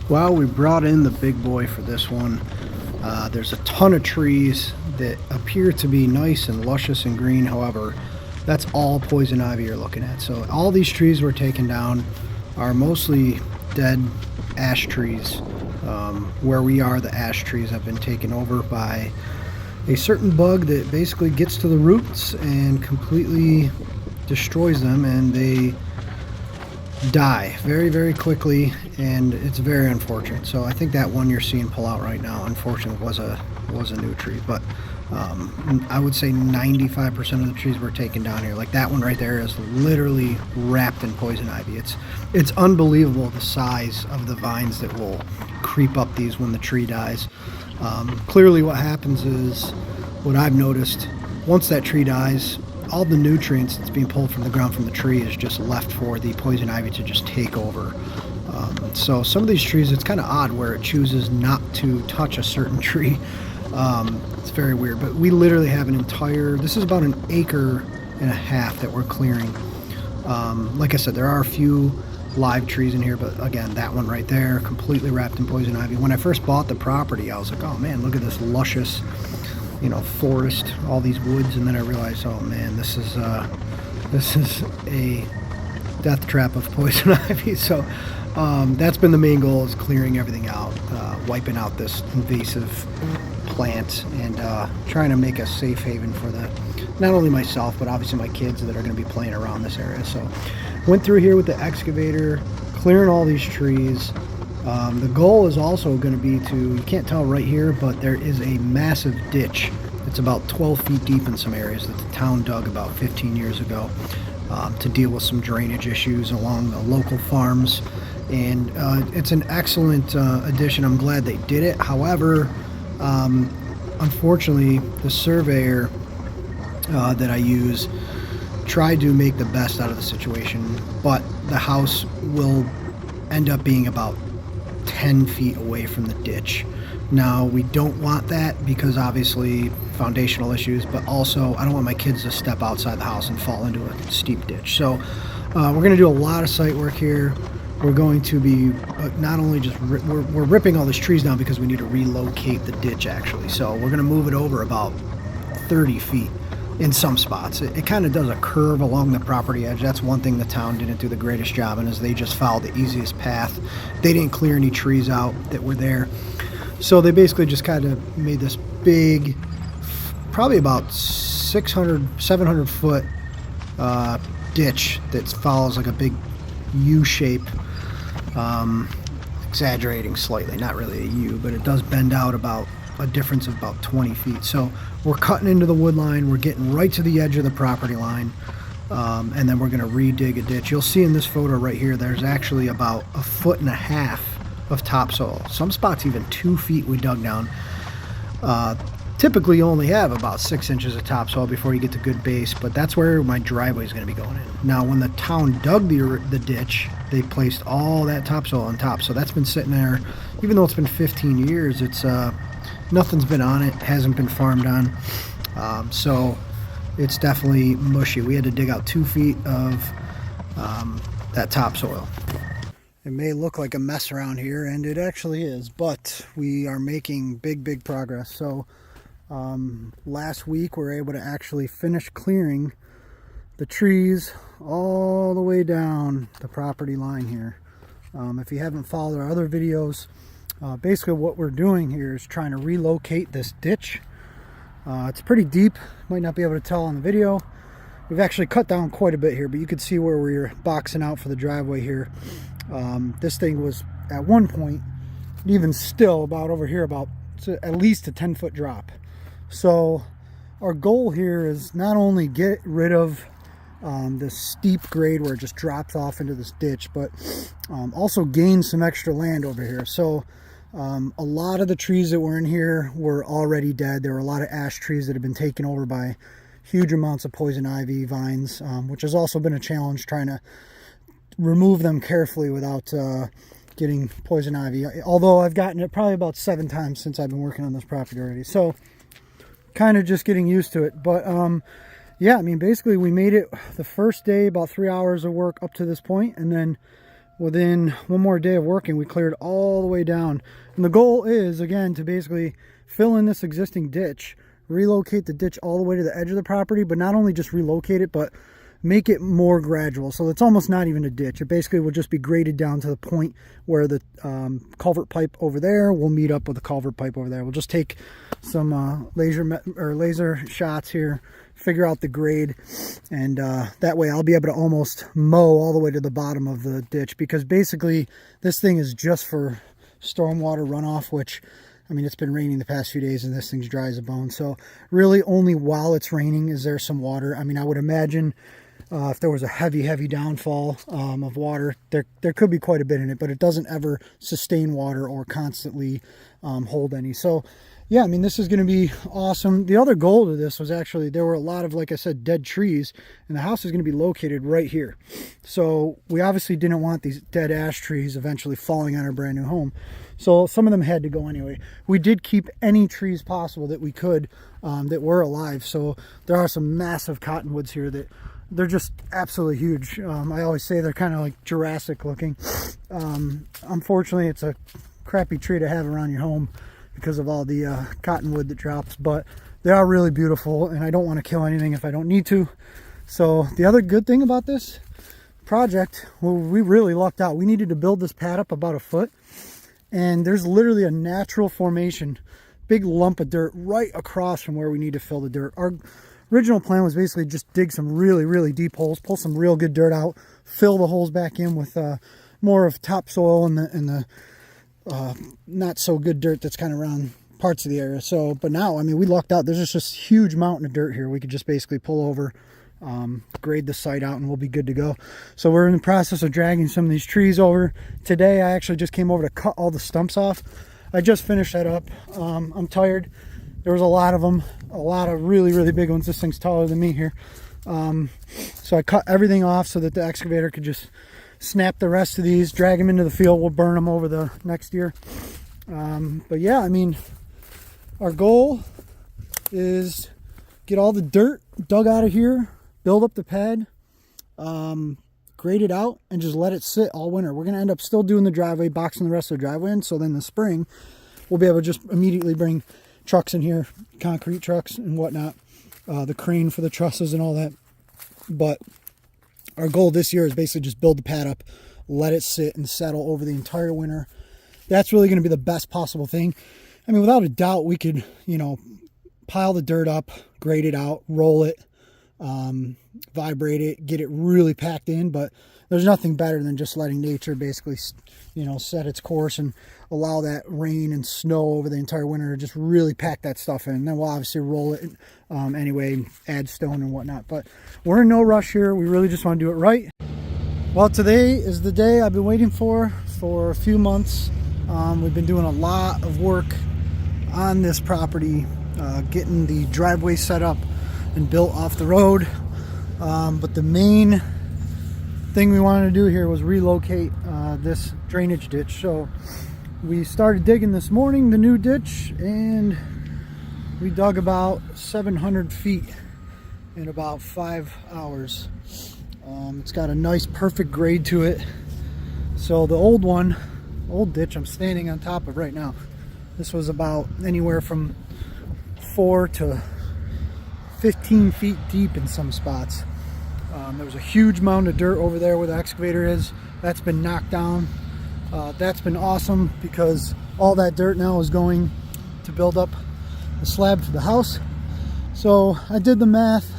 Well, we brought in the big boy for this one. There's a ton of trees that appear to be nice and luscious and green. However, that's all poison ivy you're looking at. So all these trees we're taking down are mostly dead ash trees. Where we are, the ash trees have been taken over by a certain bug that basically gets to the roots and completely destroys them, and they die very, very quickly, and it's very unfortunate. So I think that one you're seeing pull out right now, unfortunately, was a new tree. But I would say 95% of the trees we're taking down here, like that one right there, is literally wrapped in poison ivy. It's unbelievable the size of the vines that will creep up these when the tree dies. Clearly what happens is, what I've noticed, once that tree dies, all the nutrients that's being pulled from the ground from the tree is just left for the poison ivy to just take over. So some of these trees, it's kind of odd where it chooses not to touch a certain tree. It's very weird, but we literally have an entire, this is about 1.5 acres that we're clearing. Like I said, there are a few live trees in here, but again, that one right there, completely wrapped in poison ivy. When I first bought the property, I was like, oh man, look at this luscious, forest, all these woods. And then I realized, oh man, this is a death trap of poison ivy. So that's been the main goal, is clearing everything out, wiping out this invasive plant, and trying to make a safe haven for not only myself, but obviously my kids that are going to be playing around this area. So went through here with the excavator, clearing all these trees. The goal is also going to be to, you can't tell right here, but there is a massive ditch. It's about 12 feet deep in some areas that the town dug about 15 years ago to deal with some drainage issues along the local farms. And it's an excellent addition. I'm glad they did it. However, unfortunately, the surveyor that I use tried to make the best out of the situation, but the house will end up being about 10 feet away from the ditch. Now, we don't want that because obviously foundational issues, but also I don't want my kids to step outside the house and fall into a steep ditch. So we're going to do a lot of site work here. We're going to be not only just we're ripping all these trees down because we need to relocate the ditch actually. So we're going to move it over about 30 feet in some spots. It kind of does a curve along the property edge. That's one thing the town didn't do the greatest job in, is they just followed the easiest path. They didn't clear any trees out that were there. So they basically just kind of made this big, probably about 600, 700 foot ditch that follows like a big U shape, exaggerating slightly, not really a U, but it does bend out about a difference of about 20 feet. So we're cutting into the wood line, we're getting right to the edge of the property line, and then we're going to redig a ditch. You'll see in this photo right here, there's actually about 1.5 feet of topsoil. Some spots even 2 feet we dug down. Typically you only have about 6 inches of topsoil before you get to good base, but that's where my driveway is going to be going in. Now when the town dug the ditch, they placed all that topsoil on top, so that's been sitting there. Even though it's been 15 years, it's nothing's been on it, hasn't been farmed on, so it's definitely mushy. We had to dig out 2 feet of that topsoil. It may look like a mess around here, and it actually is, but we are making big progress. So last week we were able to actually finish clearing the trees all the way down the property line here. If you haven't followed our other videos, basically what we're doing here is trying to relocate this ditch. It's pretty deep, might not be able to tell on the video. We've actually cut down quite a bit here, but you can see where we're boxing out for the driveway here. This thing was at one point, even still about over here, about at least a 10-foot drop. So our goal here is not only get rid of this steep grade where it just drops off into this ditch, but also gain some extra land over here. So a lot of the trees that were in here were already dead. There were a lot of ash trees that have been taken over by huge amounts of poison ivy vines, which has also been a challenge, trying to remove them carefully without getting poison ivy. Although I've gotten it probably about 7 times since I've been working on this property already. So kind of just getting used to it. But yeah, I mean, basically we made it the first day, about 3 hours of work up to this point, and then within one more day of working, we cleared all the way down. And the goal is, again, to basically fill in this existing ditch, relocate the ditch all the way to the edge of the property, but not only just relocate it, but make it more gradual. So it's almost not even a ditch. It basically will just be graded down to the point where the culvert pipe over there will meet up with the culvert pipe over there. We'll just take some laser shots here, figure out the grade, and that way I'll be able to almost mow all the way to the bottom of the ditch, because basically this thing is just for stormwater runoff, which, I mean, it's been raining the past few days and this thing's dry as a bone. So really only while it's raining is there some water. I mean, I would imagine if there was a heavy downfall of water, there could be quite a bit in it, but it doesn't ever sustain water or constantly hold any. So yeah, I mean, this is going to be awesome. The other goal to this was actually, there were a lot of, like I said, dead trees, and the house is going to be located right here. So we obviously didn't want these dead ash trees eventually falling on our brand new home. So some of them had to go anyway. We did keep any trees possible that we could that were alive. So there are some massive cottonwoods here that they're just absolutely huge. I always say they're kind of like Jurassic looking. Unfortunately, it's a crappy tree to have around your home because of all the cottonwood that drops, but they are really beautiful, and I don't want to kill anything if I don't need to. So the other good thing about this project, well, we really lucked out. We needed to build this pad up about a foot, and there's literally a natural formation, big lump of dirt right across from where we need to fill the dirt. Our original plan was basically just dig some really deep holes, pull some real good dirt out, fill the holes back in with more of topsoil and the not so good dirt that's kind of around parts of the area. So, but now, I mean, we lucked out. There's just this huge mountain of dirt here. We could just basically pull over, grade the site out, and we'll be good to go. So we're in the process of dragging some of these trees over. Today, I actually just came over to cut all the stumps off. I just finished that up. I'm tired. There was a lot of them, a lot of really big ones. This thing's taller than me here. So I cut everything off so that the excavator could just snap the rest of these, drag them into the field. We'll burn them over the next year. But yeah, I mean, our goal is get all the dirt dug out of here, build up the pad, grade it out, and just let it sit all winter. We're going to end up still doing the driveway, boxing the rest of the driveway in, so then the spring we'll be able to just immediately bring trucks in here, concrete trucks and whatnot, the crane for the trusses and all that. But our goal this year is basically just build the pad up, let it sit and settle over the entire winter. That's really going to be the best possible thing. I mean, without a doubt, we could, you know, pile the dirt up, grade it out, roll it, vibrate it, get it really packed in. But there's nothing better than just letting nature basically, you know, set its course and allow that rain and snow over the entire winter to just really pack that stuff in. And then we'll obviously roll it anyway, add stone and whatnot. But we're in no rush here. We really just want to do it right. Well, today is the day I've been waiting for a few months. We've been doing a lot of work on this property, getting the driveway set up and built off the road. But the main thing we wanted to do here was relocate this drainage ditch. So we started digging this morning, the new ditch, and we dug about 700 feet in about 5 hours. It's got a nice perfect grade to it. So the old ditch I'm standing on top of right now, this was about anywhere from 4 to 15 feet deep in some spots. There was a huge mound of dirt over there where the excavator is. That's been knocked down. That's been awesome because all that dirt now is going to build up the slab for the house. So I did the math,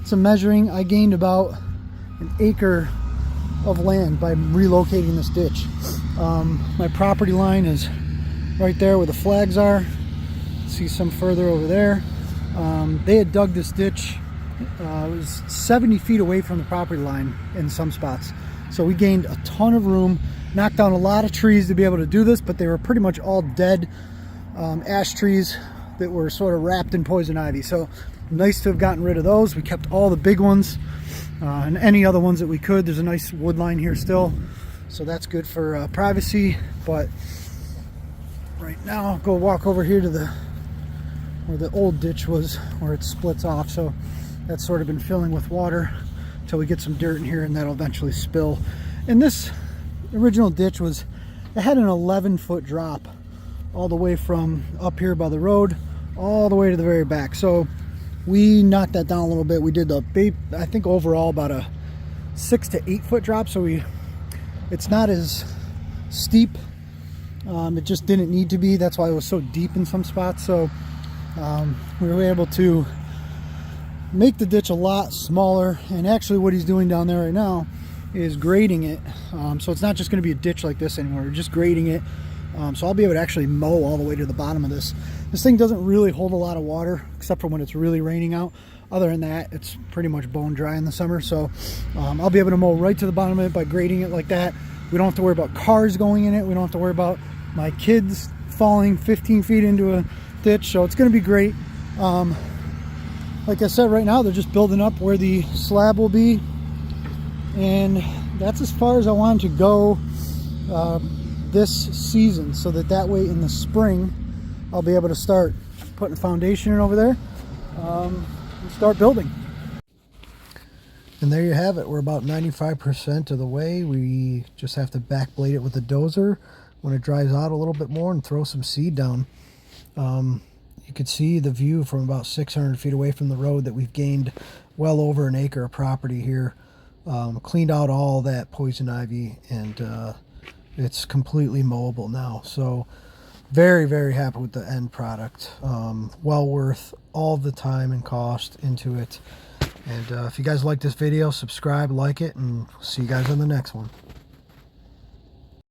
some measuring. I gained about an acre of land by relocating this ditch. My property line is right there where the flags are. See some further over there. They had dug this ditch. It was 70 feet away from the property line in some spots. So we gained a ton of room, knocked down a lot of trees to be able to do this, but they were pretty much all dead ash trees that were sort of wrapped in poison ivy. So nice to have gotten rid of those. We kept all the big ones and any other ones that we could. There's a nice wood line here still, so that's good for privacy. But right now, I'll go walk over here to where the old ditch was, where it splits off. So that's sort of been filling with water until we get some dirt in here, and that'll eventually spill. And this original ditch was, it had an 11-foot drop all the way from up here by the road all the way to the very back. So we knocked that down a little bit. We did I think overall about a 6 to 8 foot drop. So it's not as steep. It just didn't need to be. That's why it was so deep in some spots. So we were able to make the ditch a lot smaller. And actually what he's doing down there right now is grading it. So it's not just going to be a ditch like this anymore. We're just grading it. So I'll be able to actually mow all the way to the bottom of this. This thing doesn't really hold a lot of water except for when it's really raining out. Other than that, it's pretty much bone dry in the summer. So I'll be able to mow right to the bottom of it by grading it like that. We don't have to worry about cars going in it. We don't have to worry about my kids falling 15 feet into a ditch. So it's going to be great. Like I said, right now they're just building up where the slab will be. And that's as far as I want to go this season, so that way in the spring I'll be able to start putting a foundation in over there and start building. And there you have it. We're about 95% of the way. We just have to backblade it with a dozer when it dries out a little bit more and throw some seed down. You could see the view from about 600 feet away from the road that we've gained well over an acre of property here. Cleaned out all that poison ivy, and it's completely mowable now. So very, very happy with the end product. Well worth all the time and cost into it. And if you guys like this video, subscribe, like it, and see you guys on the next one.